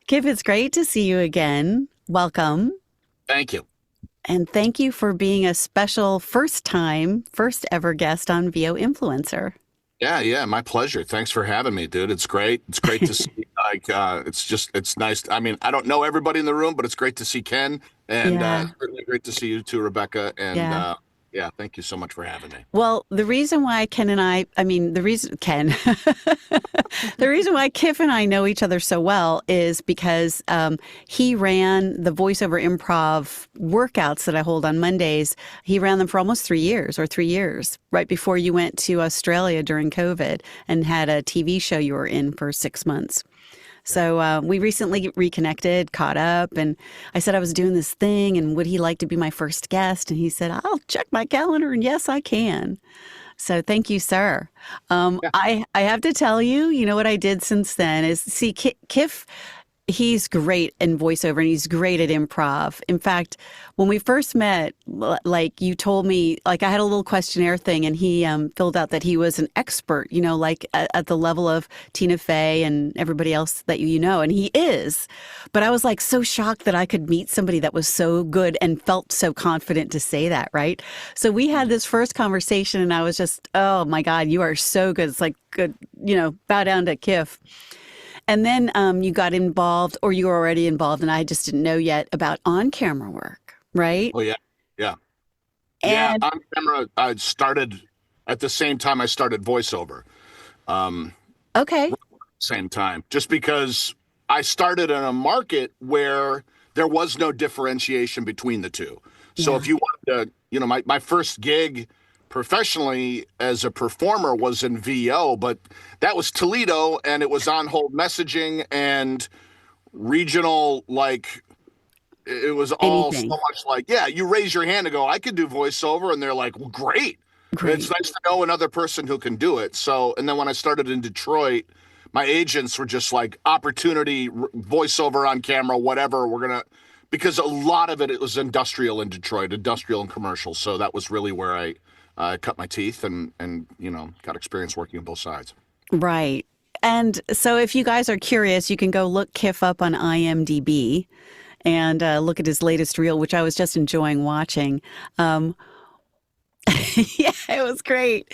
Kiff, it's great to see you again. Welcome. Thank you. And thank you for being a special first ever guest on VO Influencer. Yeah, my pleasure. Thanks for having me, dude. It's great. It's great to see. It's nice. I mean, I don't know everybody in the room, but it's great to see Ken, and Yeah, it's really great to see you too, Rebecca. And yeah. yeah, thank you so much for having me. Well, the reason why Ken and I mean, the reason, Ken, the reason why Kiff and I know each other so well is because he ran the voiceover improv workouts that I hold on Mondays. He ran them for almost 3 years, right before you went to Australia during COVID and had a TV show you were in for 6 months. So we recently reconnected, caught up, and I said I was doing this thing, and would he like to be my first guest? And he said, I'll check my calendar, and yes, I can. So thank you, sir. Yeah. I have to tell you, you know what I did since then is see Kiff. He's great in voiceover and he's great at improv. In fact, when we first met, like you told me, like I had a little questionnaire thing and he filled out that he was an expert, like at the level of Tina Fey and everybody else that you know, and he is. But I was like so shocked that I could meet somebody that was so good and felt so confident to say that, right? So we had this first conversation and I was just, oh my God, you are so good. It's like good, bow down to Kiff. And then you got involved, or you were already involved, and I just didn't know yet about on-camera work, right? Oh yeah. Yeah, And on camera. I started at the same time I started voiceover. okay, Same time, just because I started in a market where there was no differentiation between the two. So yeah, if you wanted to, my first gig professionally as a performer was in VO, but that was Toledo and it was on hold messaging and regional, like it was all so anything, much like, yeah, you raise your hand and go, I could do voiceover. And they're like, well, great. It's great. nice to know another person who can do it. So, and then when I started in Detroit, my agents were just like opportunity, voiceover on camera, whatever. Because a lot of it was industrial in Detroit, industrial and commercial. So that was really where I cut my teeth and got experience working on both sides. Right. And so if you guys are curious, you can go look Kiff up on IMDb and look at his latest reel, which I was just enjoying watching. Um, yeah, it was great.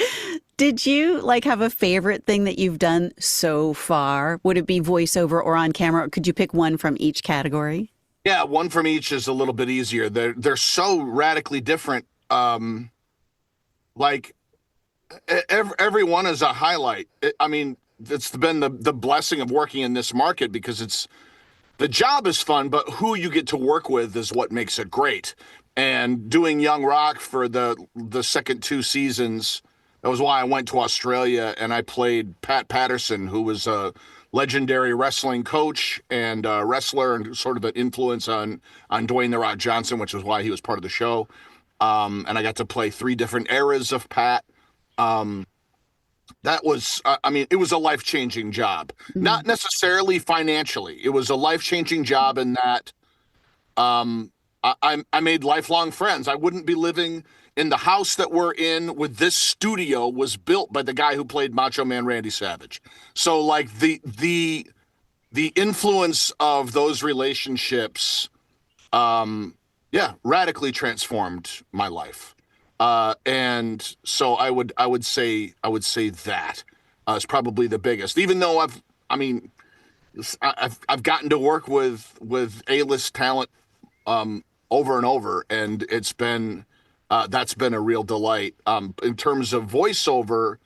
Did you like have a favorite thing that you've done so far? Would it be voiceover or on camera? Or could you pick one from each category? Yeah, one from each is a little bit easier. They're so radically different. Like every one is a highlight. I mean, it's been the blessing of working in this market because the job is fun, but who you get to work with is what makes it great. And doing Young Rock for the second two seasons, that was why I went to Australia and I played Pat Patterson, who was a legendary wrestling coach and wrestler and sort of an influence on Dwayne the Rock Johnson, which is why he was part of the show. And I got to play three different eras of Pat. Um, that was, I mean, it was a life-changing job, Mm, not necessarily financially. It was a life-changing job in that I made lifelong friends. I wouldn't be living in the house that we're in with this studio was built by the guy who played Macho Man Randy Savage. So like the influence of those relationships, yeah, radically transformed my life. And so I would say that is probably the biggest. Even though I mean, I've gotten to work with A-list talent over and over, and it's been that's been a real delight. In terms of voiceover,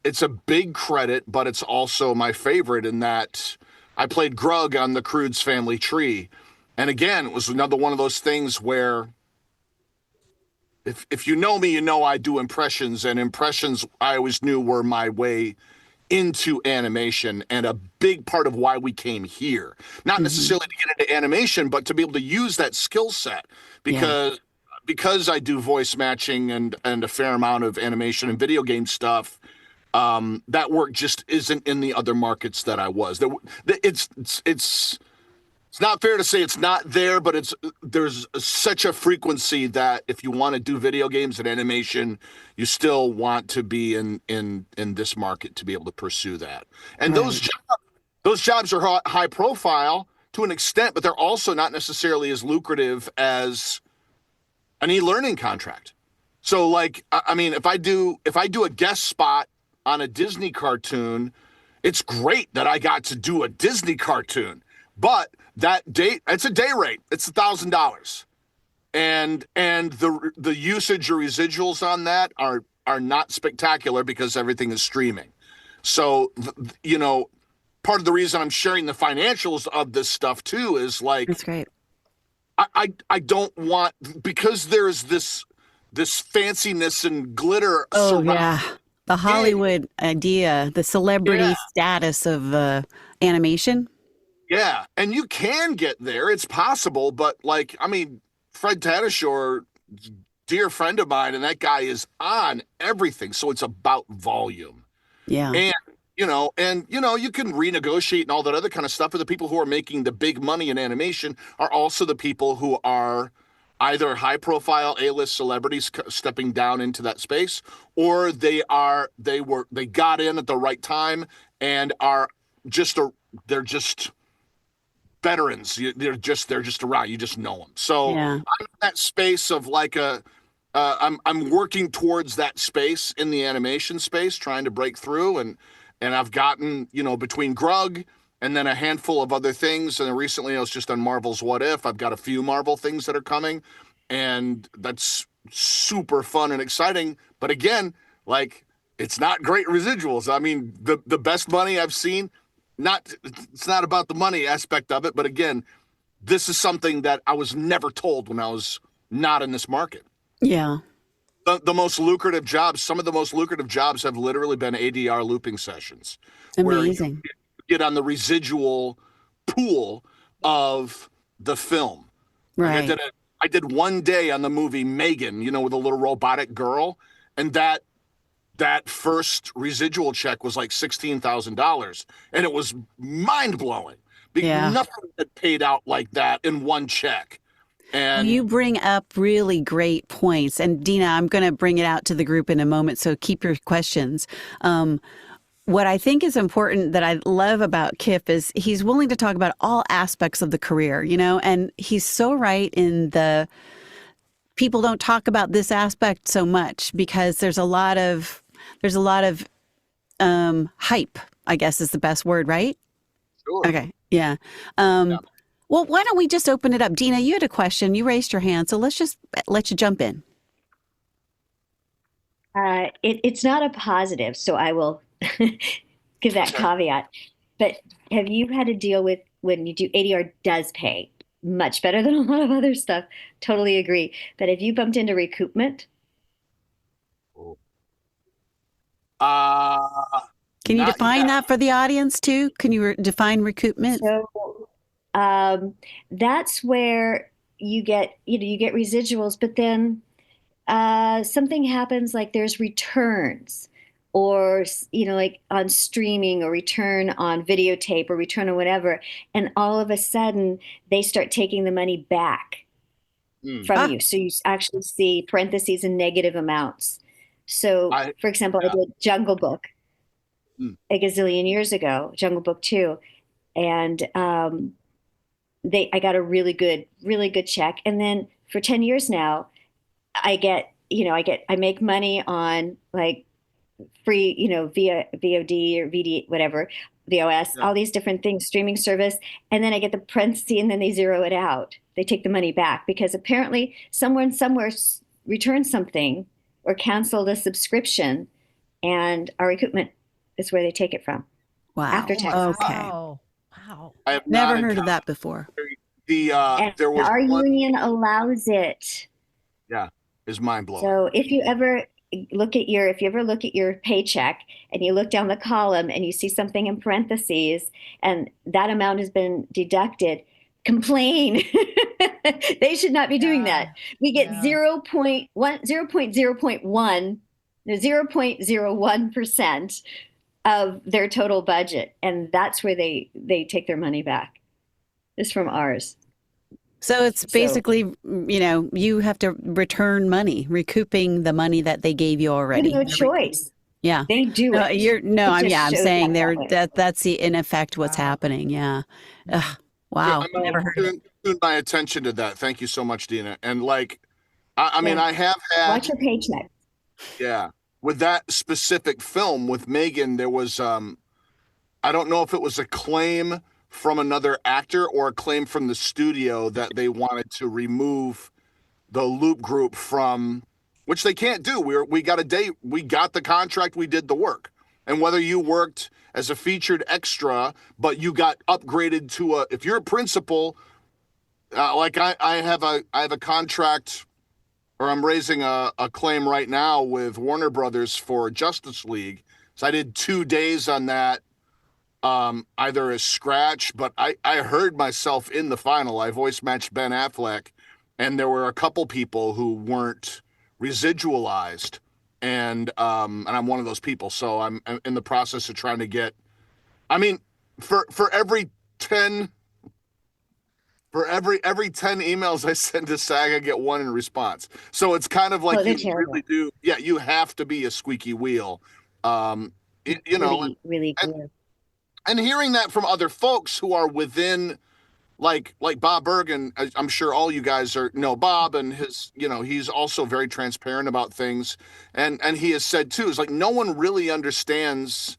it's a big credit, but it's also my favorite in that I played Grug on the Crude's Family Tree, and again, it was another one of those things where if you know me, you know I do impressions, and impressions I always knew were my way into animation and a big part of why we came here. Not hmm. necessarily to get into animation, but to be able to use that skill set Yeah. because I do voice matching and a fair amount of animation and video game stuff. That work just isn't in the other markets that I was. It's not fair to say it's not there, but there's such a frequency that if you want to do video games and animation, you still want to be in this market to be able to pursue that. And those Right. jobs those jobs are high profile to an extent, but they're also not necessarily as lucrative as an e-learning contract. So like, I mean, if I do a guest spot on a Disney cartoon, it's great that I got to do a Disney cartoon, but it's a day rate. It's $1,000. And the usage or residuals on that are not spectacular because everything is streaming. So, part of the reason I'm sharing the financials of this stuff too is like, That's great. I don't want, because there's this fanciness and glitter. Oh yeah, the Hollywood idea, the celebrity status of animation. Yeah, and you can get there. It's possible, but like, I mean, Fred Tatasciore, dear friend of mine, and that guy is on everything. So it's about volume. Yeah. And you can renegotiate and all that other kind of stuff. But the people who are making the big money in animation are also the people who are either high profile A-list celebrities stepping down into that space, or they got in at the right time and are they're just veterans. They're just around. You just know them. So I'm in that space of like I'm working towards that space in the animation space, trying to break through, and I've gotten, between Grug and then a handful of other things. And then recently I was just on Marvel's What If. I've got a few Marvel things that are coming, and that's super fun and exciting. But again, like, it's not great residuals. I mean, the best money I've seen, it's not about the money aspect of it. But again, this is something that I was never told when I was not in this market. Yeah. The most lucrative jobs, some of the most lucrative jobs have literally been ADR looping sessions. Amazing. Where you get on the residual pool of the film. Right. Like I did one day on the movie Megan, with a little robotic girl, and that first residual check was like $16,000, and it was mind blowing. Nothing had paid out like that in one check. And you bring up really great points. And Dina, I'm going to bring it out to the group in a moment, so keep your questions. What I think is important that I love about Kiff is he's willing to talk about all aspects of the career, and he's so right in the people don't talk about this aspect so much because there's a lot of hype, I guess is the best word, right? Sure. Okay. Yeah. Well, why don't we just open it up? Dina, you had a question. You raised your hand, so let's just let you jump in. It's not a positive, so I will give that caveat. But have you had to deal with when you do ADR does pay much better than a lot of other stuff? Totally agree. But have you bumped into recoupment? Can you define that for the audience too? Can you define recoupment? So that's where you get residuals, but then something happens, like there's returns, or like on streaming, or return on videotape, or return on whatever, and all of a sudden they start taking the money back from you. So you actually see parentheses and negative amounts. So for example, I did Jungle Book a gazillion years ago, Jungle Book 2, and I got a really good check. And then for 10 years now, I make money on like free, via VOD or VD, whatever, VOS, all these different things, streaming service. And then I get the parenthesis, and then they zero it out. They take the money back because apparently someone somewhere returned something or canceled a subscription, and our recoupment is where they take it from. Wow. After taxes. Okay. Wow. I have Never heard of that before. There was our union allows it. Yeah, is mind blowing. So if you ever look at your paycheck and you look down the column and you see something in parentheses and that amount has been deducted, complain. They should not be doing that. We get 0.01% of their total budget, and that's where they take their money back. It's from ours. So it's basically, you have to return money, recouping the money that they gave you already. You have no choice. Yeah. They do No, it. It I'm just yeah, I'm shows saying up that way. that's the in effect what's happening. Yeah. Ugh, Yeah, wow. I'm gonna Never heard of it. tune my attention to that. Thank you so much, Dina. And like, I mean, Yeah. I have Watch had, your paycheck. yeah, with that specific film with Megan, there was, I don't know if it was a claim from another actor or a claim from the studio that they wanted to remove the loop group from, which they can't do. We got a date, we got the contract, we did the work. And whether you worked as a featured extra, but you got upgraded to a, if you're a principal, like I have a contract, or I'm raising a claim right now with Warner Brothers for Justice League. So I did 2 days on that, either as scratch, but I heard myself in the final. I voice matched Ben Affleck, and there were a couple people who weren't residualized, and I'm one of those people. So I'm in the process of trying to get. I mean, for every 10 every 10 emails I send to SAG, I get one in response. So it's kind of Oh, like they're you terrible. really do. Yeah, you have to be a squeaky wheel. You know, Really, really and, good. and hearing that from other folks who are within, like Bob Bergen, I'm sure all you guys know Bob, and his, he's also very transparent about things, and he has said too, is like no one really understands,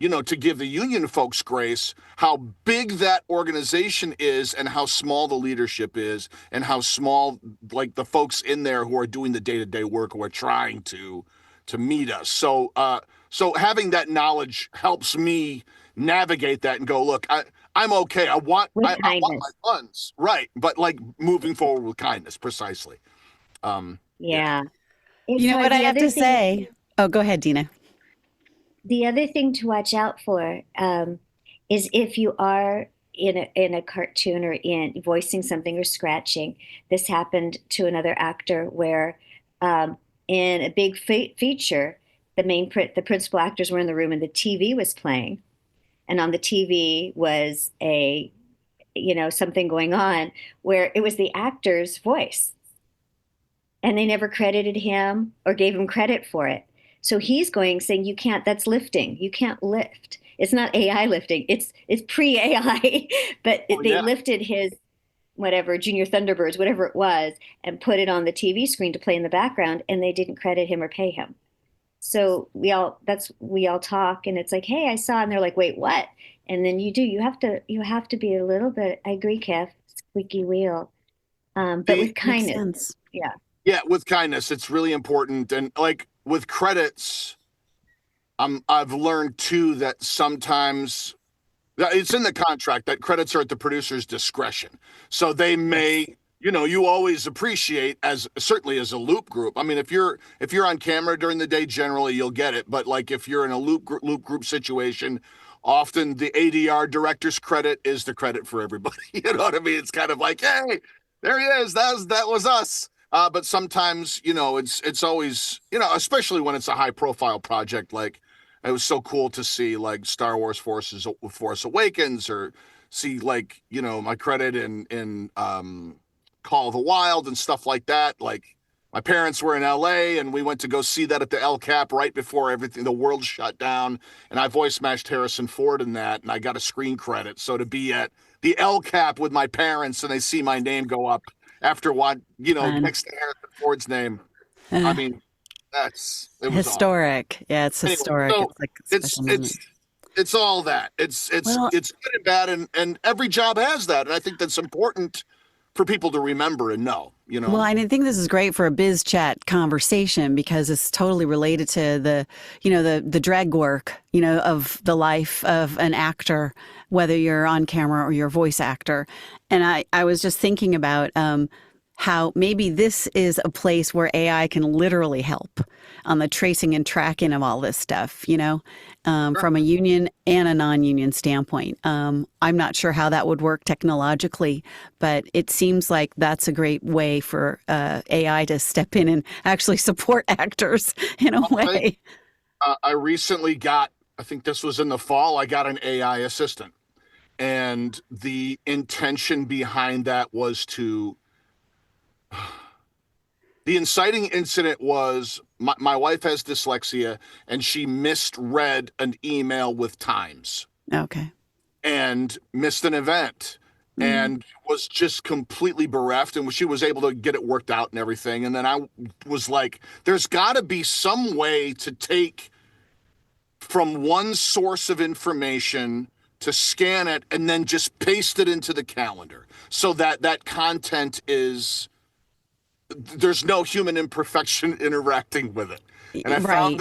to give the union folks grace, how big that organization is and how small the leadership is and how small, like, the folks in there who are doing the day-to-day work, who are trying to meet us. So having that knowledge helps me navigate that and go, look, I'm okay. With I want my kindness. funds, right? But like moving forward with kindness, precisely. Yeah. Yeah. It's You know hard. what I have to say? Oh, go ahead, Dina. The other thing to watch out for is if you are in a cartoon or in voicing something or scratching. This happened to another actor where in a big feature, the principal actors were in the room and the TV was playing, and on the TV was a something going on where it was the actor's voice, and they never credited him or gave him credit for it. So he's going saying, you can't, that's lifting. You can't lift. It's not AI lifting. It's pre-AI, but Oh, they yeah. lifted his whatever, Junior Thunderbirds, whatever it was, and put it on the TV screen to play in the background, and they didn't credit him or pay him. So we all talk, and it's like, hey, I saw, and they're like, wait, what? And then you have to be a little bit, I agree, Kev, squeaky wheel, but The with Makes kindness. sense. Yeah. Yeah, with kindness, it's really important. And like with credits, I've learned too that sometimes it's in the contract that credits are at the producer's discretion. So they Yes. may, you always appreciate, as certainly as a loop group. I mean, if you're on camera during the day, generally you'll get it. But like if you're in a loop group situation, often the ADR director's credit is the credit for everybody. You know what I mean? It's kind of like, hey, there he is. That was us. But sometimes, it's always, especially when it's a high profile project, like it was so cool to see like Star Wars Force Awakens, or see like, my credit in Call of the Wild and stuff like that. Like my parents were in LA and we went to go see that at the El Cap right before the world shut down. And I voice matched Harrison Ford in that, and I got a screen credit. So to be at the El Cap with my parents and they see my name go up after what, Fun. next to Harrison Ford's name. I Uh, mean, it was awesome. Historic. Yeah, it's Anyway, historic. so It's like a it's special moment. it's it's all that. Well, It's good and bad, and every job has that. And I think that's important for people to remember and know, Well, I think this is great for a biz chat conversation because it's totally related to the drag work, of the life of an actor, whether you're on camera or you're a voice actor. And I was just thinking about how maybe this is a place where AI can literally help on the tracing and tracking of all this stuff, Sure. from a union and a non-union standpoint. I'm not sure how that would work technologically, but it seems like that's a great way for AI to step in and actually support actors in a I, way. I recently got, I think this was in the fall, I got an AI assistant. And the intention behind that was the inciting incident was my wife has dyslexia, and she misread an email with times Okay. and missed an event and was just completely bereft, and she was able to get it worked out and everything. And then I was like, there's got to be some way to take from one source of information to scan it and then just paste it into the calendar so that that content is, there's no human imperfection interacting with it. And Right.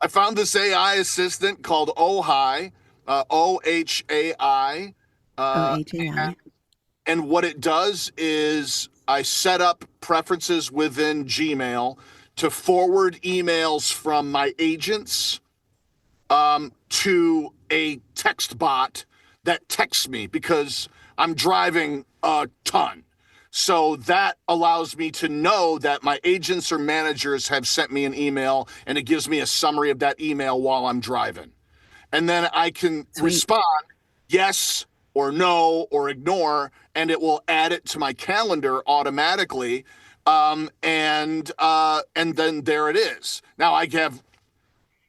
I found this AI assistant called Ohai, OHAI. OHAI. And what it does is I set up preferences within Gmail to forward emails from my agents to a text bot that texts me because I'm driving a ton. So that allows me to know that my agents or managers have sent me an email, and it gives me a summary of that email while I'm driving. And then I can respond yes or no or ignore, and it will add it to my calendar automatically. And then there it is. Now I have,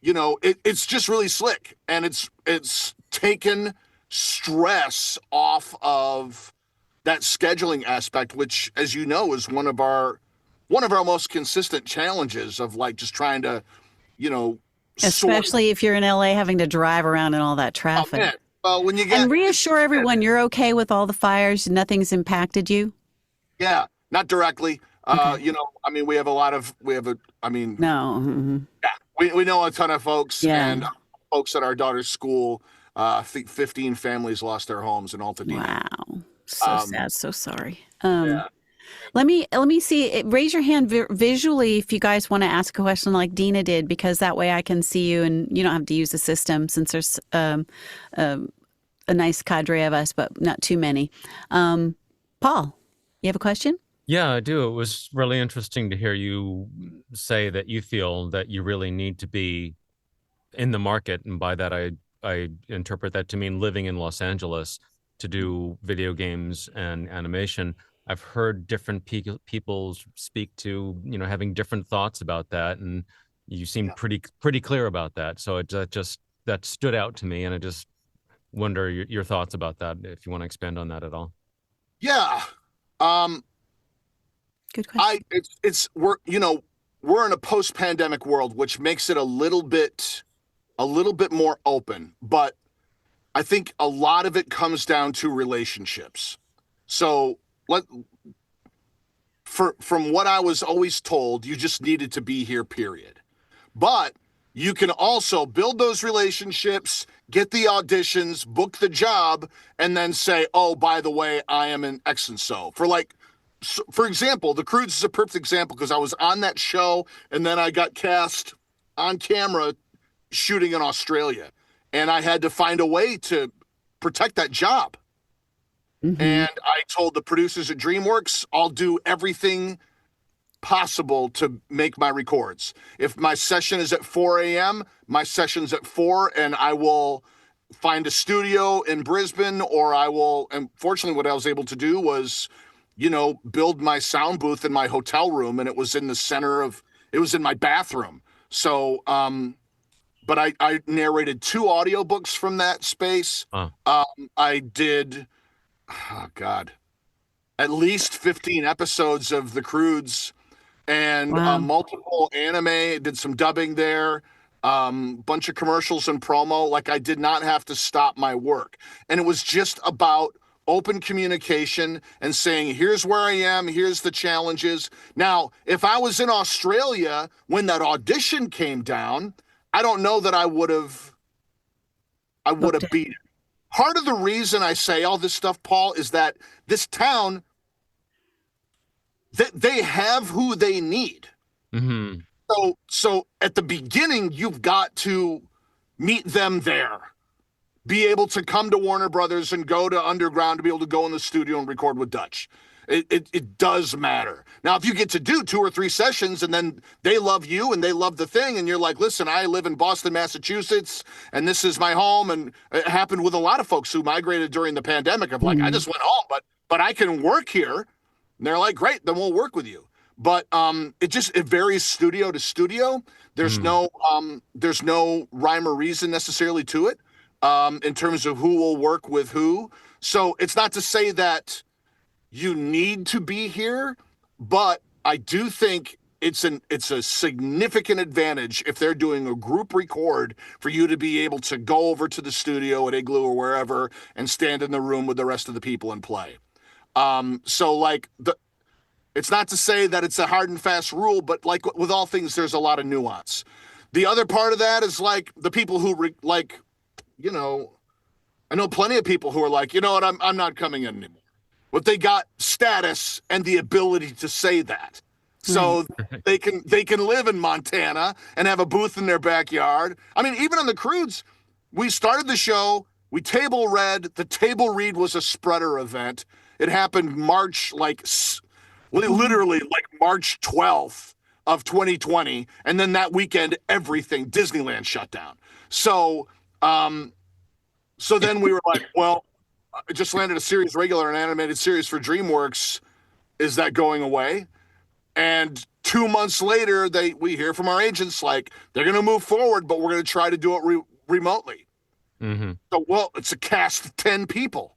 it's just really slick, and it's taken stress off of that scheduling aspect, which, as you know, is one of our most consistent challenges of like just trying to, Especially if you're in LA having to drive around in all that Oh, traffic. man. Well, when you get And reassure everyone you're okay with all the fires, nothing's impacted you. yeah, not directly. Okay. We have No. Mhm. yeah, we know a ton of folks, Yeah. and folks at our daughter's school. I think 15 families lost their homes in Altadena. Wow. So Um, sad. So sorry. Yeah. Let me see. Raise your hand visually if you guys want to ask a question like Dina did, because that way I can see you and you don't have to use the system since there's a nice cadre of us, but not too many. Paul, you have a question? Yeah, I do. It was really interesting to hear you say that you feel that you really need to be in the market. And by that, I interpret that to mean living in Los Angeles to do video games and animation. I've heard different people speak to, having different thoughts about that. And you seem pretty clear about that. So that stood out to me. And I just wonder your thoughts about that, if you want to expand on that at all. Yeah. Good question. We're in a post-pandemic world, which makes it a little bit more open, but I think a lot of it comes down to relationships. So from what I was always told, you just needed to be here, period. But you can also build those relationships, get the auditions, book the job, and then say, oh, by the way, I am an X and so. For example, The Croods is a perfect example because I was on that show and then I got cast on camera shooting in Australia, and I had to find a way to protect that job. Mm-hmm. And I told the producers at DreamWorks, I'll do everything possible to make my records. If my session is at 4 a.m., my session's at 4, and I will find a studio in Brisbane, or and fortunately what I was able to do was, build my sound booth in my hotel room, and it was in my bathroom. So, but I narrated 2 audiobooks from that space. I did, at least 15 episodes of The Croods and multiple anime, did some dubbing there, bunch of commercials and promo. Like, I did not have to stop my work. And it was just about open communication and saying, here's where I am, here's the challenges. Now, if I was in Australia when that audition came down, I don't know that I would have beat it. Part of the reason I say all this stuff, Paul, is that this town, they have who they need. Mm-hmm. So at the beginning, you've got to meet them there. Be able to come to Warner Brothers and go to Underground to be able to go in the studio and record with Dutch. It does matter. Now, if you get to do 2 or 3 sessions and then they love you and they love the thing and you're like, listen, I live in Boston, Massachusetts, and this is my home. And it happened with a lot of folks who migrated during the pandemic of like, I just went home, but I can work here. And they're like, great, then we'll work with you. but it varies studio to studio. There's no rhyme or reason necessarily to it in terms of who will work with who. So it's not to say that you need to be here, but I do think it's a significant advantage if they're doing a group record for you to be able to go over to the studio at Igloo or wherever and stand in the room with the rest of the people and play. So like it's not to say that it's a hard and fast rule, but like with all things, there's a lot of nuance. The other part of that is like the people who I know plenty of people who are like, you know what, I'm not coming in anymore. But they got status and the ability to say that. So they can live in Montana and have a booth in their backyard. I mean, even on the Croods, we started the show, we table read. The table read was a spreader event. It happened literally like March 12th of 2020. And then that weekend, Disneyland shut down. So then we were like, well, I just landed a series regular, an animated series for DreamWorks. Is that going away? And 2 months later, we hear from our agents like they're going to move forward, but we're going to try to do it remotely. Mm-hmm. So, well, it's a cast of 10 people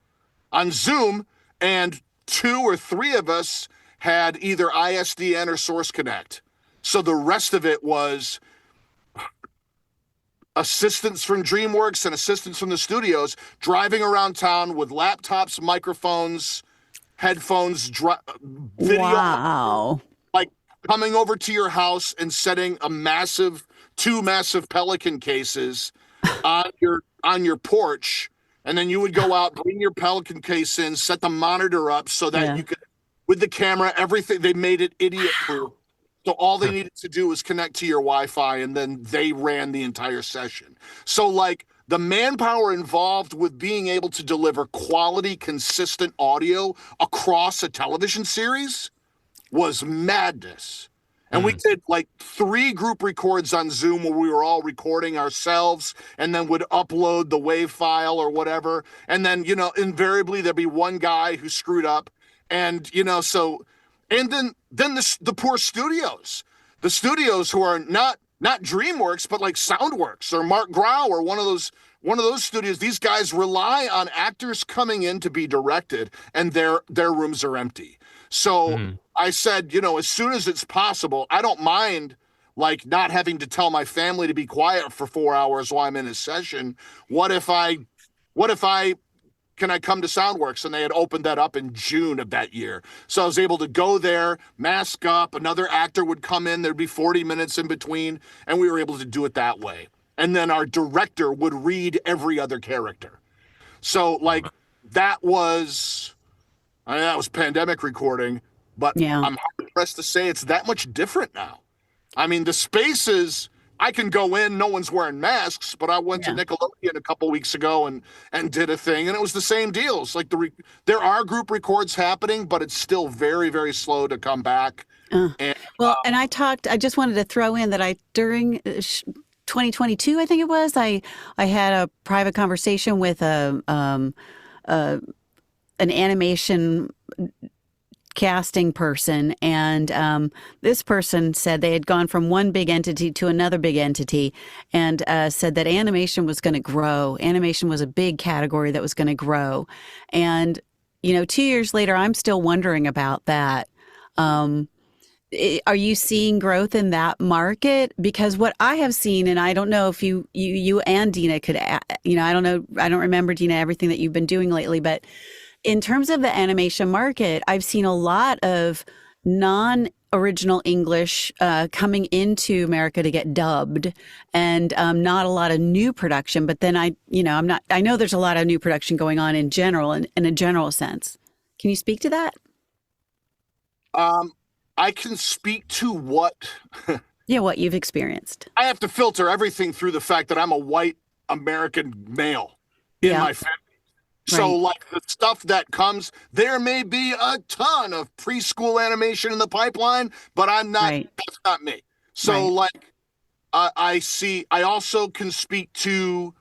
on Zoom, and 2 or 3 of us had either ISDN or Source Connect. So the rest of it was assistants from DreamWorks and assistants from the studios driving around town with laptops, microphones, headphones, video. Wow. Like coming over to your house and setting two massive Pelican cases on your porch. And then you would go out, bring your Pelican case in, set the monitor up so that you could, with the camera, everything, they made it idiot proof. So all they needed to do was connect to your Wi-Fi, and then they ran the entire session. So like the manpower involved with being able to deliver quality, consistent audio across a television series was madness. And we did like 3 group records on Zoom where we were all recording ourselves and then would upload the WAV file or whatever. And then, invariably there'd be one guy who screwed up. And, and then the poor studios, the studios who are not DreamWorks, but like Soundworks or Mark Grau or one of those studios, these guys rely on actors coming in to be directed, and their rooms are empty. So I said, as soon as it's possible, I don't mind like not having to tell my family to be quiet for 4 hours while I'm in a session. What if I can I come to Soundworks? And they had opened that up in June of that year. So I was able to go there, mask up, another actor would come in, there'd be 40 minutes in between, and we were able to do it that way. And then our director would read every other character. So like that was pandemic recording, but I'm hard pressed to say it's that much different now. I mean, the spaces, I can go in, no one's wearing masks, but I went to Nickelodeon a couple weeks ago and did a thing, and it was the same deal. It's like there are group records happening, but it's still very, very slow to come back. And I just wanted to throw in that during 2022, I think it was, I had a private conversation with an animation casting person, and this person said they had gone from one big entity to another big entity, and said that animation was going to grow. Animation was a big category that was going to grow. And 2 years later, I'm still wondering about that. Are you seeing growth in that market? Because what I have seen, and I don't know if you and Dina could, I don't know, I don't remember, Dina, everything that you've been doing lately, but in terms of the animation market, I've seen a lot of non-original English coming into America to get dubbed, and not a lot of new production. But then I know there's a lot of new production going on in general, in a general sense. Can you speak to that? I can speak to what what you've experienced. I have to filter everything through the fact that I'm a white American male in my family. So like the stuff that comes, there may be a ton of preschool animation in the pipeline, but I'm not, that's not me. So like I also can speak to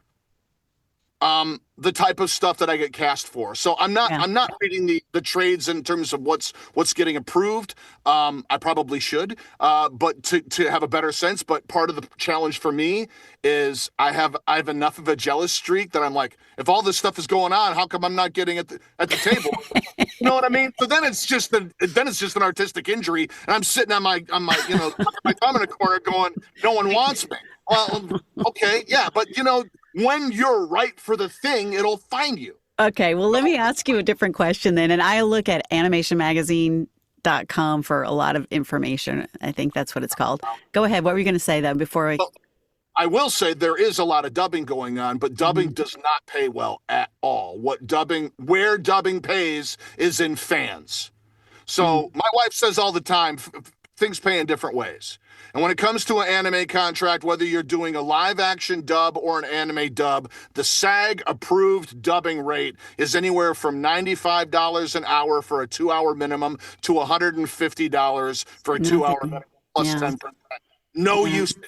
the type of stuff that I get cast for. So I'm not reading the trades in terms of what's getting approved. I probably should, but to have a better sense. But part of the challenge for me is I have enough of a jealous streak that I'm like, if all this stuff is going on, how come I'm not getting at the table? You know what I mean? So then it's just an artistic injury, and I'm sitting on my my thumb in a corner going, no one wants me. Well, okay, yeah, but when you're right for the thing, it'll find you. Okay, well, let me ask you a different question then. And I look at animationmagazine.com for a lot of information. I think that's what it's called. Go ahead. What were you going to say though before I... I will say there is a lot of dubbing going on, but dubbing does not pay well at all. Where dubbing pays is in fans. So my wife says all the time, things pay in different ways. And when it comes to an anime contract, whether you're doing a live action dub or an anime dub, the SAG approved dubbing rate is anywhere from $95 an hour for a 2-hour minimum to $150 for a 2-hour minimum plus 10%. No usage.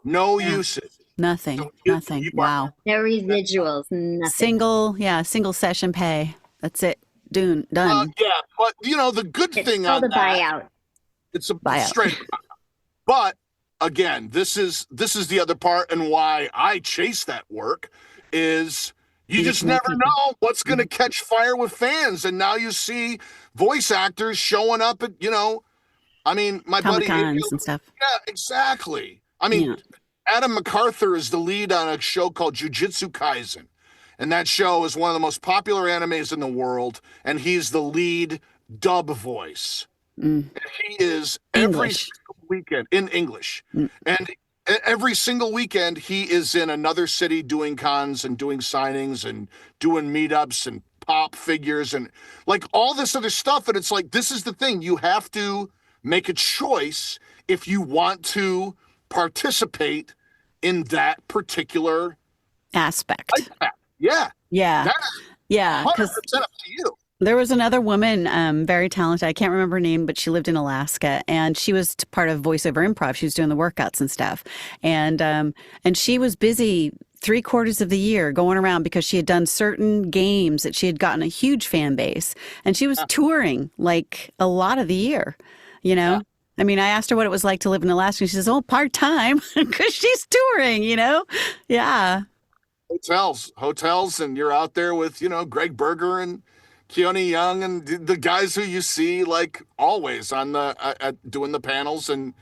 No usage. Nothing. So Nothing. Wow. No residuals. Nothing. Single session pay. That's it. Done. Yeah, but the good thing on the that, buyout. It's a buyout. straight. But again, this is the other part, and why I chase that work is you just never know what's going to catch fire with fans, and now you see voice actors showing up at I mean, my buddy Comic-Cons and stuff. Yeah, exactly. I mean, Adam MacArthur is the lead on a show called Jujutsu Kaisen, and that show is one of the most popular animes in the world, and he's the lead dub voice. And he is every single weekend in English. And every single weekend he is in another city doing cons and doing signings and doing meetups and pop figures and like all this other stuff. And it's like, this is the thing. You have to make a choice if you want to participate in that particular aspect. Yeah. Yeah. Yeah. 100% up to you. There was another woman, very talented. I can't remember her name, but she lived in Alaska, and she was part of Voiceover Improv. She was doing the workouts and stuff, and she was busy 3/4 of the year going around because she had done certain games that she had gotten a huge fan base, and she was touring like a lot of the year. I mean, I asked her what it was like to live in Alaska, and she says, "Oh, part-time," because she's touring. Yeah. Hotels, and you're out there with Greg Berger and Keone Young and the guys who you see like always on the doing the panels and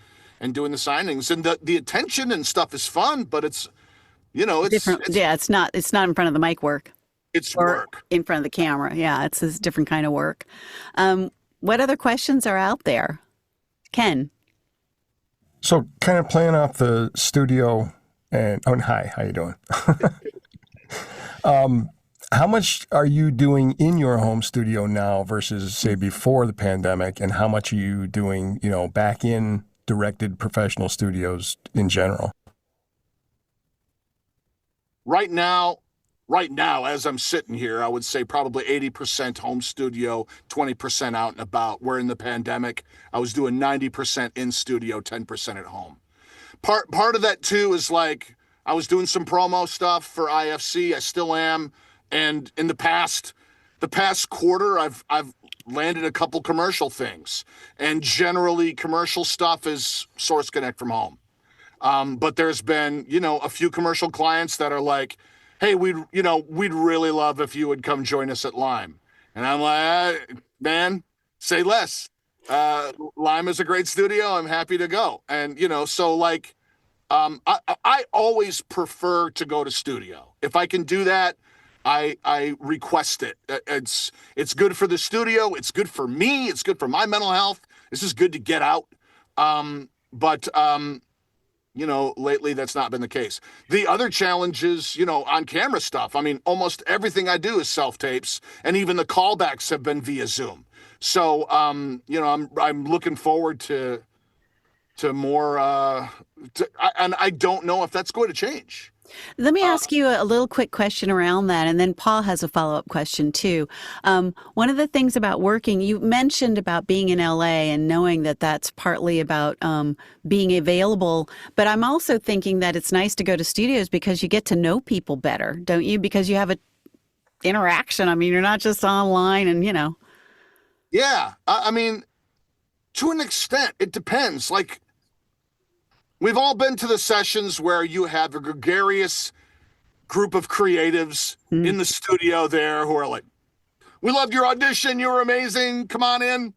doing the signings, and the attention and stuff is fun, but it's different. It's not in front of the mic work. It's or work in front of the camera. Yeah, it's a different kind of work. What other questions are out there, Ken? So kind of playing off the studio and hi, how you doing? How much are you doing in your home studio now versus, say, before the pandemic? And how much are you doing, back in directed professional studios in general? Right now, as I'm sitting here, I would say probably 80% home studio, 20% out and about. Where in the pandemic, I was doing 90% in studio, 10% at home. Part of that, too, is like I was doing some promo stuff for IFC. I still am. And in the past quarter, I've landed a couple commercial things, and generally commercial stuff is Source Connect from home. But there's been, a few commercial clients that are like, "Hey, we'd really love if you would come join us at Lime." And I'm like, man, say less. Lime is a great studio. I'm happy to go. And, so like, I always prefer to go to studio. If I can do that, I request it. It's good for the studio. It's good for me. It's good for my mental health. This is good to get out. But lately that's not been the case. The other challenge is, on camera stuff. I mean, almost everything I do is self-tapes, and even the callbacks have been via Zoom. So, I'm looking forward to more, and I don't know if that's going to change. Let me ask you a little quick question around that, and then Paul has a follow-up question too. One of the things about working, you mentioned about being in LA and knowing that that's partly about being available, but I'm also thinking that it's nice to go to studios because you get to know people better, don't you? Because you have a interaction. I mean, you're not just online and, you know. Yeah. I mean, to an extent, it depends. Like, we've all been to the sessions where you have a gregarious group of creatives in the studio there who are like, we loved your audition. You were amazing. Come on in.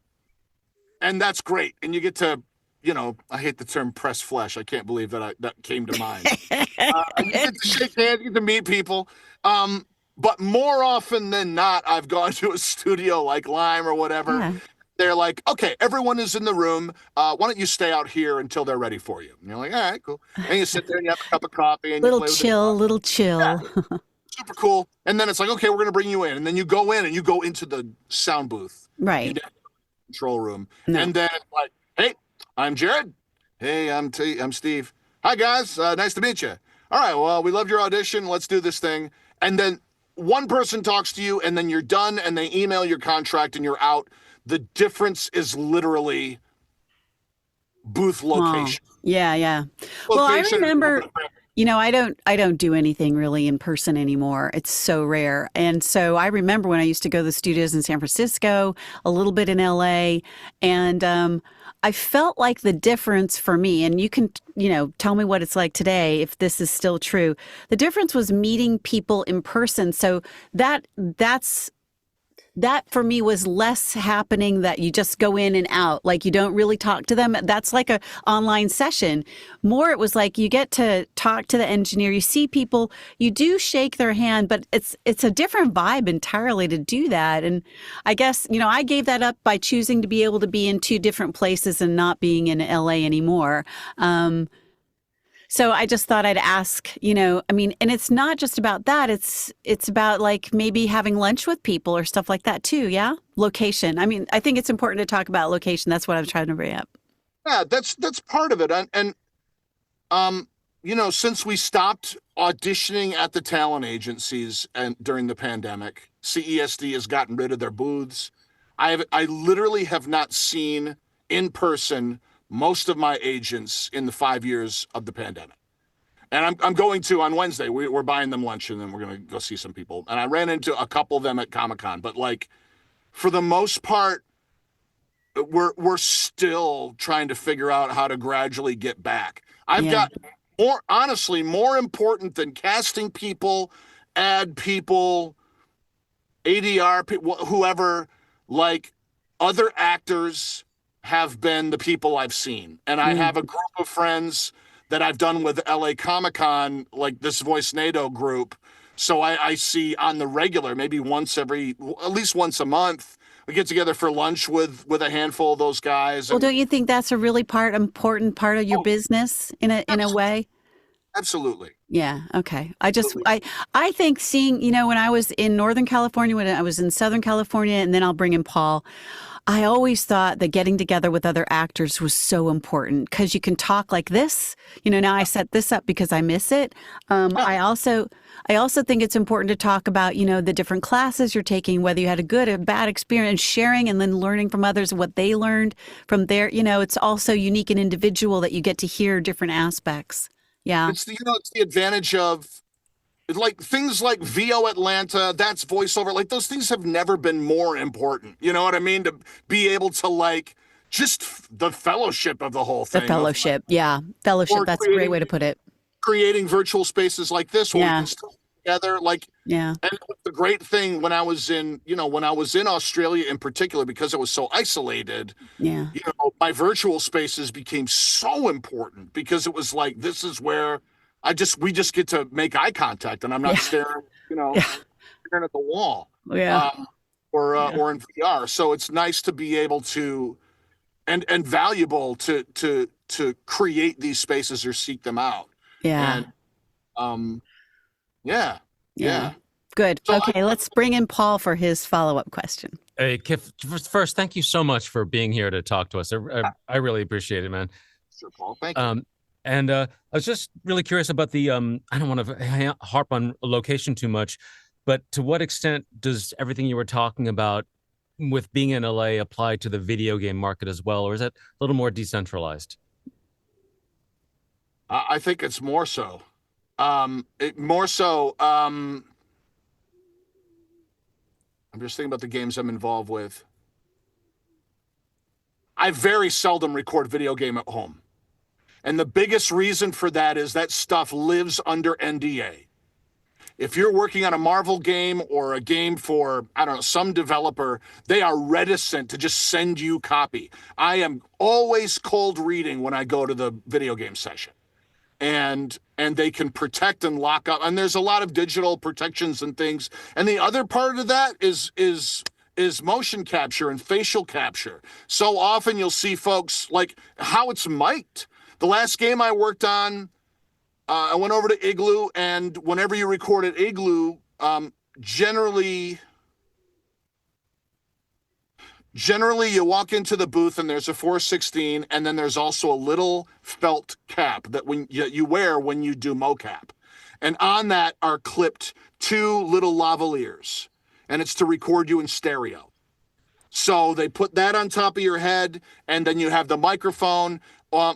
And that's great. And you get to, you know, I hate the term press flesh. I can't believe that that came to mind. You get to shake hands, you get to meet people. But more often than not, I've gone to a studio like Lime or whatever. Yeah. They're like, okay, everyone is in the room. Why don't you stay out here until they're ready for you? And you're like, all right, cool. And you sit there and you have a cup of coffee and you play with Little chill. Yeah, super cool. And then it's like, okay, we're going to bring you in. And then you go in and you go into the sound booth. Right. Control room. No. And then it's like, hey, I'm Jared. Hey, I'm Steve. Hi, guys. Nice to meet you. All right, well, we loved your audition. Let's do this thing. And then one person talks to you and then you're done and they email your contract and you're out. The difference is literally booth location. Yeah, yeah. Well, I Location- remember, you know, I don't do anything really in person anymore. It's so rare. And so I remember when I used to go to the studios in San Francisco, a little bit in LA, and I felt like the difference for me, and you can, you know, tell me what it's like today if this is still true. The difference was meeting people in person. So that for me was less happening that you just go in and out, like you don't really talk to them. That's like a online session. More, it was like you get to talk to the engineer, you see people, you do shake their hand, but it's a different vibe entirely to do that. And I guess, you know, I gave that up by choosing to be able to be in two different places and not being in LA anymore. So I just thought I'd ask, you know, I mean, and it's not just about that. It's about like maybe having lunch with people or stuff like that too. Yeah. Location. I mean, I think it's important to talk about location. That's what I was trying to bring up. Yeah, that's part of it. And you know, since we stopped auditioning at the talent agencies and during the pandemic, CESD has gotten rid of their booths. I literally have not seen in person most of my agents in the 5 years of the pandemic. And I'm going to on Wednesday. We're buying them lunch and then we're going to go see some people. And I ran into a couple of them at Comic-Con, but like for the most part, we're still trying to figure out how to gradually get back. I've got more important than casting people, ad people, ADR people, whoever, like other actors have been the people I've seen. And I have a group of friends that I've done with LA Comic-Con, like this Voice NATO group. So I see on the regular, maybe at least once a month, we get together for lunch with a handful of those guys. Well, don't you think that's a really important part of your business in a way? Absolutely. Yeah. Okay. I think seeing, you know, when I was in Northern California, when I was in Southern California, and then I'll bring in Paul, I always thought that getting together with other actors was so important because you can talk like this. You know, now I set this up because I miss it. I also think it's important to talk about, you know, the different classes you're taking, whether you had a good or bad experience, sharing and then learning from others what they learned from their, you know, it's also unique and individual that you get to hear different aspects. Yeah. It's the advantage of like things like VO Atlanta, that's voiceover. Like those things have never been more important. You know what I mean? To be able to like just the fellowship of the whole thing. The fellowship. Yeah. Fellowship. That's a great way to put it. Creating virtual spaces like this where we can still get together. Like, yeah. And the great thing when I was in Australia in particular, because it was so isolated, yeah, you know, my virtual spaces became so important because it was like, this is where we just get to make eye contact and I'm not staring, you know, staring at the wall. Yeah. Or in VR. So it's nice to be able to, and valuable to create these spaces or seek them out. Yeah. And, yeah. Good. So okay, let's bring in Paul for his follow-up question. Hey, Kiff, first, thank you so much for being here to talk to us. I really appreciate it, man. Sure, Paul. Thank you. And I was just really curious about the I don't want to harp on location too much, but to what extent does everything you were talking about with being in LA apply to the video game market as well, or is it a little more decentralized? I think it's more so. More so. I'm just thinking about the games I'm involved with. I very seldom record video game at home. And the biggest reason for that is that stuff lives under NDA. If you're working on a Marvel game or a game for, I don't know, some developer, they are reticent to just send you copy. I am always cold reading when I go to the video game session. And they can protect and lock up. And there's a lot of digital protections and things. And the other part of that is motion capture and facial capture. So often you'll see folks like how it's mic'd. The last game I worked on, I went over to Igloo, and whenever you record at Igloo, generally you walk into the booth and there's a 416, and then there's also a little felt cap that you wear when you do mocap. And on that are clipped 2 little lavaliers, and it's to record you in stereo. So they put that on top of your head, and then you have the microphone,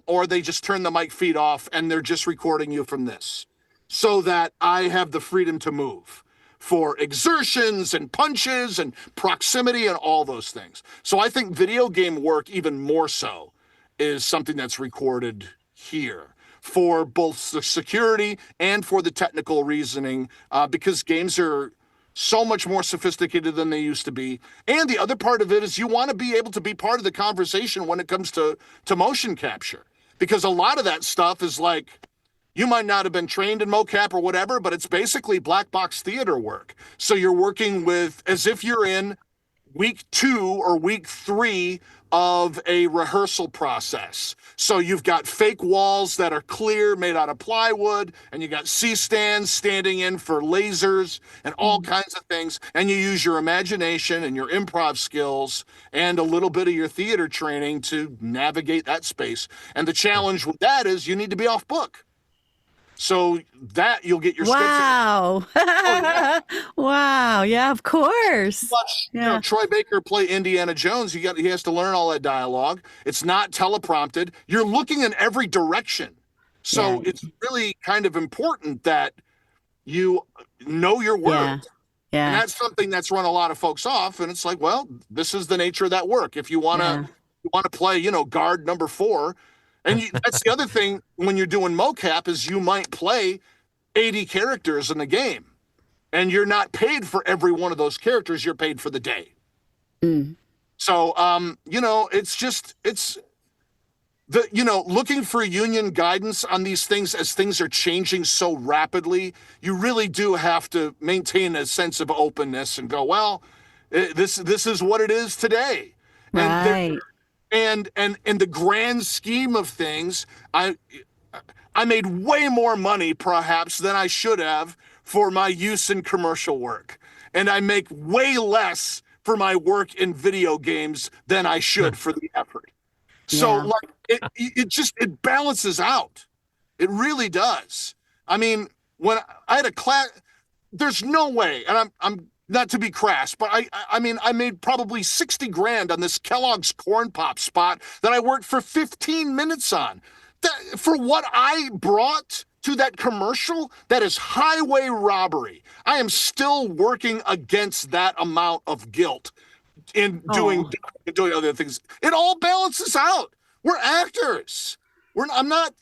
or they just turn the mic feed off and they're just recording you from this, so that I have the freedom to move for exertions and punches and proximity and all those things. So I think video game work, even more so, is something that's recorded here for both the security and for the technical reasoning, because games are so much more sophisticated than they used to be. And the other part of it is you want to be able to be part of the conversation when it comes to motion capture, because a lot of that stuff is like, you might not have been trained in mocap or whatever, but it's basically black box theater work. So you're working with as if you're in week 2 or week 3 of a rehearsal process. So you've got fake walls that are clear, made out of plywood, and you got C-stands standing in for lasers and all kinds of things. And you use your imagination and your improv skills and a little bit of your theater training to navigate that space. And the challenge with that is you need to be off book. So that you'll get your Wow. Wow. Yeah, of course. Watch, Yeah. Troy Baker play Indiana Jones. He has to learn all that dialogue. It's not teleprompted. You're looking in every direction. So it's really kind of important that you know your words. Yeah. And that's something that's run a lot of folks off. And it's like, well, this is the nature of that work. If you want to play, guard number 4. And that's the other thing when you're doing mocap is you might play 80 characters in the game, and you're not paid for every one of those characters. You're paid for the day. So, looking for union guidance on these things as things are changing so rapidly, you really do have to maintain a sense of openness and go, well, this is what it is today. Right. And in the grand scheme of things, I made way more money perhaps than I should have for my use in commercial work. And I make way less for my work in video games than I should for the effort. So it balances out. It really does. I mean, when I had a class, there's no way, and I'm not to be crass, but I mean, I made probably 60 grand on this Kellogg's Corn Pop spot that I worked for 15 minutes on. That, for what I brought to that commercial, that is highway robbery. I am still working against that amount of guilt in doing other things. It all balances out. We're actors. I'm not.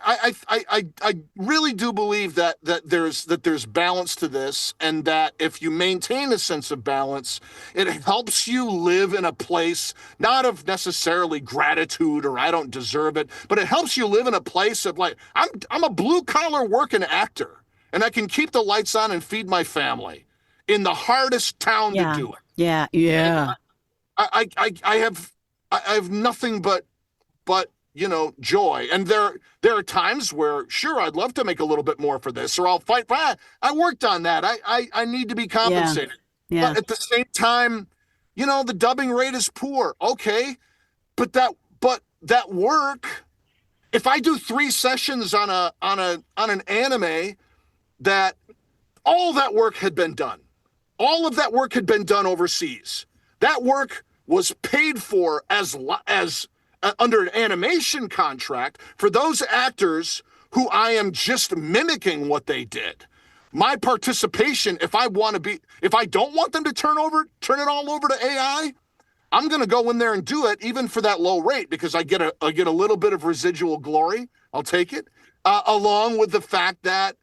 I really do believe that there's balance to this, and that if you maintain a sense of balance, it helps you live in a place not of necessarily gratitude or I don't deserve it, but it helps you live in a place of like I'm a blue collar working actor, and I can keep the lights on and feed my family in the hardest town to do it. Yeah. I have nothing but joy. And there are times where, sure, I'd love to make a little bit more for this, or I'll fight. I worked on that. I need to be compensated. Yeah. But at the same time, the dubbing rate is poor. Okay. But that work, if I do 3 sessions on an anime, that all that work had been done. All of that work had been done overseas. That work was paid for as under an animation contract for those actors who I am just mimicking what they did. My participation, if I don't want them to turn it all over to AI, I'm going to go in there and do it, even for that low rate, because I get a little bit of residual glory. I'll take it, along with the fact that,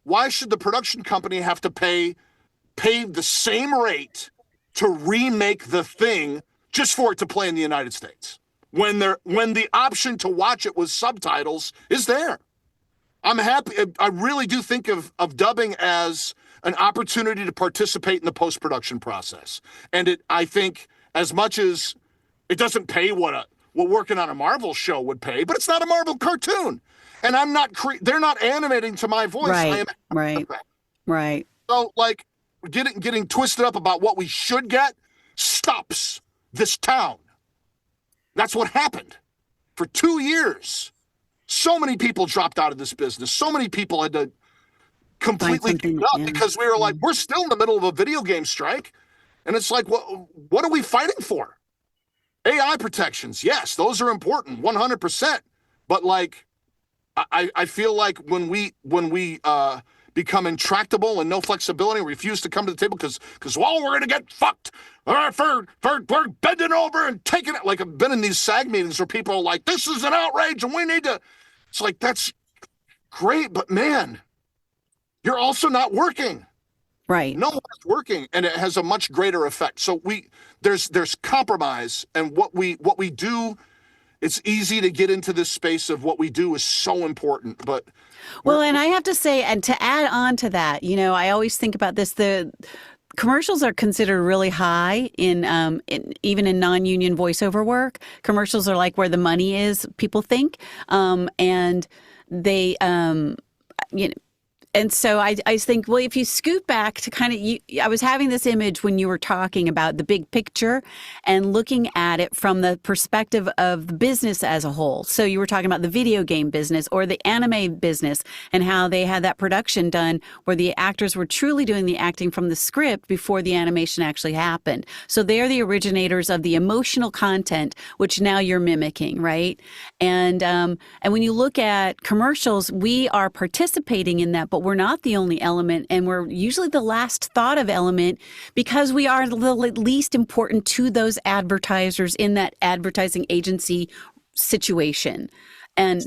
why should the production company have to pay the same rate to remake the thing just for it to play in the United States when the option to watch it with subtitles is there? I'm happy. I really do think of dubbing as an opportunity to participate in the post-production process. And I think as much as it doesn't pay what working on a Marvel show would pay, but it's not a Marvel cartoon. And they're not animating to my voice. Right. So like getting twisted up about what we should get stops this town. That's what happened for 2 years. So many people dropped out of this business. So many people had to completely give up because we were like, we're still in the middle of a video game strike. And it's like, what are we fighting for? AI protections. Yes, those are important, 100%. But like, I feel like when we become intractable and no flexibility, refuse to come to the table because we're going to get fucked. We're bending over and taking it. Like, I've been in these SAG meetings where people are like, this is an outrage and we need to. It's like, that's great, but man, you're also not working. Right. No one's working, and it has a much greater effect. So there's compromise, and what we do. It's easy to get into this space of what we do is so important, but well, and I have to say, and to add on to that, I always think about this, the commercials are considered really high in even in non-union voiceover work. Commercials are like where the money is, people think, and they, and so I think, well, if you scoot back to kind of, I was having this image when you were talking about the big picture and looking at it from the perspective of the business as a whole. So you were talking about the video game business or the anime business and how they had that production done where the actors were truly doing the acting from the script before the animation actually happened. So they're the originators of the emotional content, which now you're mimicking, right? And when you look at commercials, we are participating in that, but we're not the only element, and we're usually the last thought of element because we are the least important to those advertisers in that advertising agency situation. And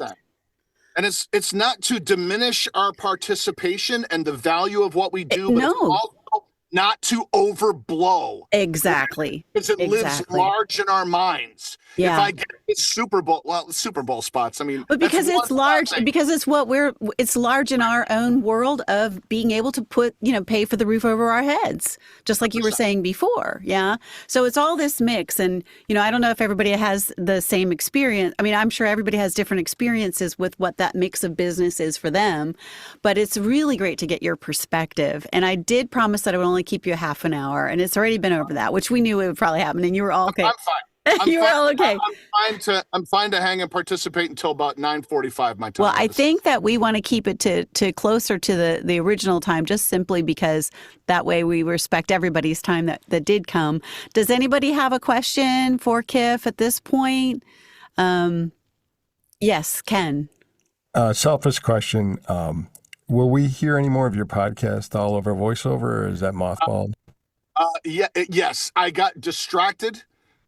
it's not to diminish our participation and the value of what we do, but it's also not to overblow. Exactly. Because it lives large in our minds. Yeah. If I get this Super Bowl spots, I mean, but because it's large, because it's large in our own world of being able to pay for the roof over our heads, just like you were saying before. Yeah. So it's all this mix. And, I don't know if everybody has the same experience. I mean, I'm sure everybody has different experiences with what that mix of business is for them, but it's really great to get your perspective. And I did promise that I would only keep you a half an hour, and it's already been over that, which we knew it would probably happen, and you were all okay. I'm fine. You were all okay. I'm fine to hang and participate until about 9:45 my time. Well, I think that we want to keep it to closer to the original time, just simply because that way we respect everybody's time that did come. Does anybody have a question for Kiff at this point? Yes, Ken. Selfish question. Will we hear any more of your podcast all over Voiceover, or is that mothballed? Yes. I got distracted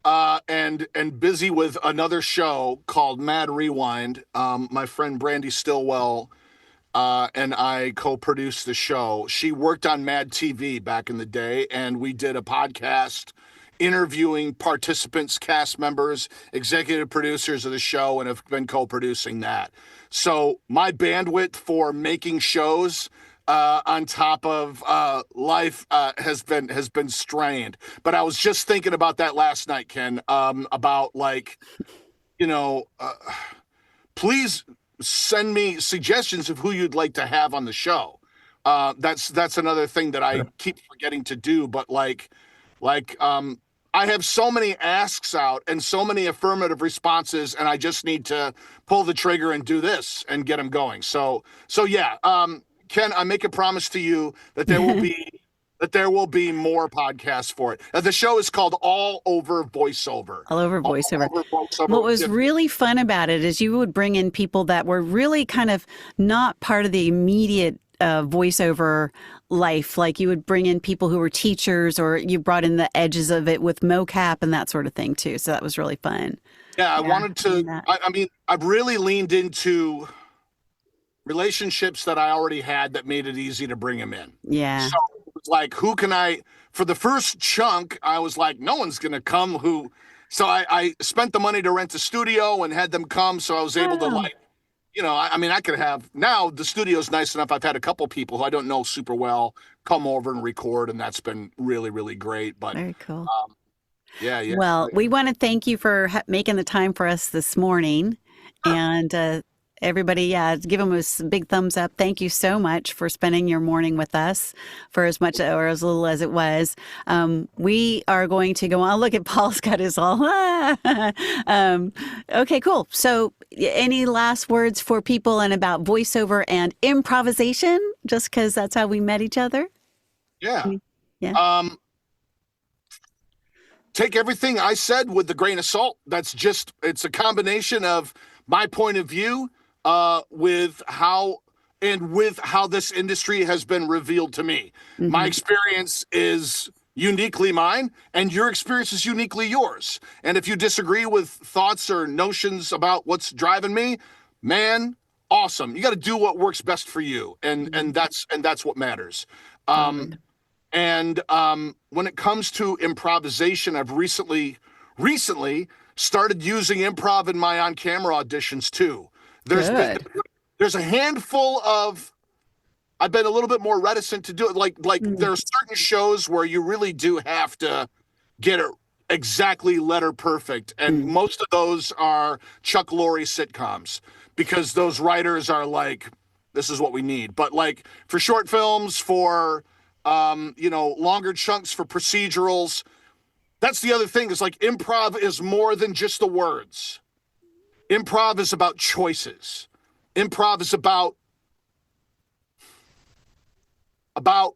and busy with another show called Mad Rewind. My friend Brandy Stillwell and I co-produced the show. She worked on Mad TV back in the day, and we did a podcast interviewing participants, cast members, executive producers of the show, and have been co-producing that. So my bandwidth for making shows on top of life has been strained. But I was just thinking about that last night, Ken, about please send me suggestions of who you'd like to have on the show. That's another thing that I keep forgetting to do. But I have so many asks out and so many affirmative responses, and I just need to pull the trigger and do this and get them going. So yeah, Ken, I make a promise to you that there will be more podcasts for it. The show is called All Over Voiceover. All over voiceover. All Over Voiceover. What was really fun about it is you would bring in people that were really kind of not part of the immediate voiceover life. Like you would bring in people who were teachers, or you brought in the edges of it with mocap and that sort of thing too. So that was really fun. Yeah, I wanted to. I mean, I've really leaned into relationships that I already had that made it easy to bring them in. Yeah. So it was like, who can I? For the first chunk, I was like, no one's gonna come. So I spent the money to rent a studio and had them come. So I was able to like. I mean, I could have now the studio's nice enough. I've had a couple people who I don't know super well come over and record, and that's been really, really great. But very cool. Yeah. Well, we want to thank you for making the time for us this morning, and everybody, give them a big thumbs up. Thank you so much for spending your morning with us for as much or as little as it was. We are going to go on. Look at Paul's got his all. Okay, cool. So any last words for people and about voiceover and improvisation, just because that's how we met each other? Yeah. Yeah. Take everything I said with a grain of salt. It's a combination of my point of view with how this industry has been revealed to me. Mm-hmm. My experience is uniquely mine, and your experience is uniquely yours. And if you disagree with thoughts or notions about what's driving me, man, awesome. You got to do what works best for you, and that's what matters. When it comes to improvisation, I've recently started using improv in my on-camera auditions too. There's a handful of, I've been a little bit more reticent to do it. Like there are certain shows where you really do have to get it exactly letter perfect. And most of those are Chuck Lorre sitcoms, because those writers are like, this is what we need. But like for short films, for, longer chunks, for procedurals, that's the other thing, is like improv is more than just the words. Improv is about choices. Improv is about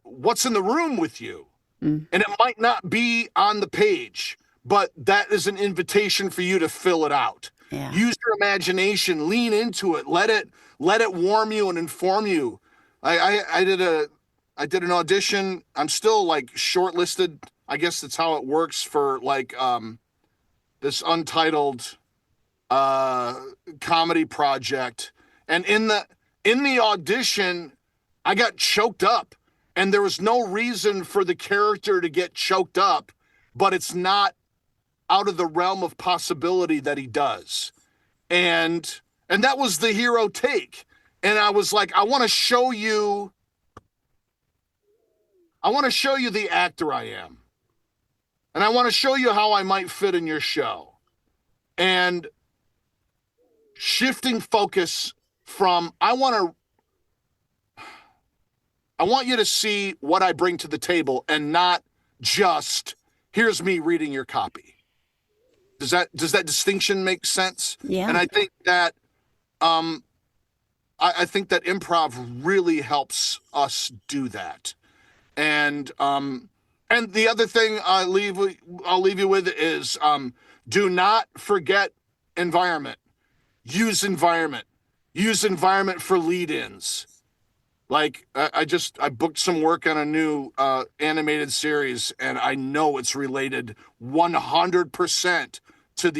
what's in the room with you. And it might not be on the page, but that is an invitation for you to fill it out. Yeah. Use your imagination, lean into it, let it warm you and inform you. I did an audition. I'm still like shortlisted. I guess that's how it works for like this untitled comedy project. And in the audition, I got choked up, and there was no reason for the character to get choked up, but it's not out of the realm of possibility that he does. And that was the hero take. And I was like, I want to show you the actor I am. And I want to show you how I might fit in your show. And shifting focus from, I want you to see what I bring to the table, and not just, here's me reading your copy. Does that distinction make sense? Yeah. And I think that I think that improv really helps us do that. And the other thing I'll leave you with is do not forget environment. Use environment. Use environment for lead-ins. Like I booked some work on a new animated series, and I know it's related 100% to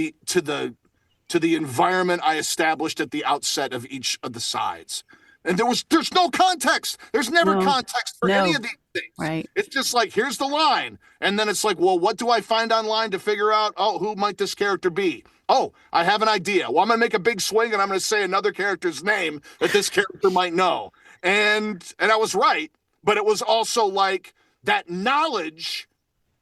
the environment I established at the outset of each of the sides. And there's no context. There's never context for any of these things. Right. It's just like, here's the line. And then it's like, well, what do I find online to figure out, who might this character be? Oh, I have an idea. Well, I'm going to make a big swing, and I'm going to say another character's name that this character might know. And I was right, but it was also like that knowledge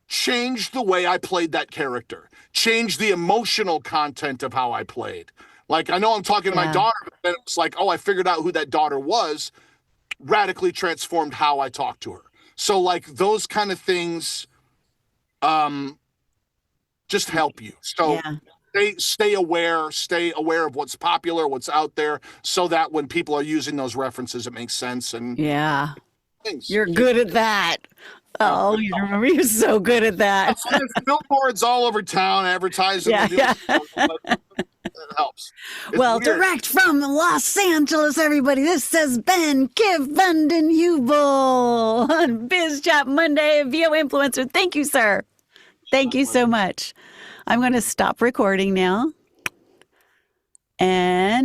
changed the way I played that character, changed the emotional content of how I played. Like, I know I'm talking to my daughter, but then it's like, I figured out who that daughter was, radically transformed how I talked to her. So like those kind of things, just help you. So Yeah. stay aware of what's popular, what's out there, so that when people are using those references, it makes sense. And Yeah. things. You're good at that. Oh, you remember? You're so good at that. So there's billboards all over town advertising. Yeah, the yeah. It helps. It's Well, weird. direct from Los Angeles, everybody. This has been Kiff VandenHuevel on Biz Chat Monday, VO Influencer. Thank you, sir. Thank you so much. I'm going to stop recording now. And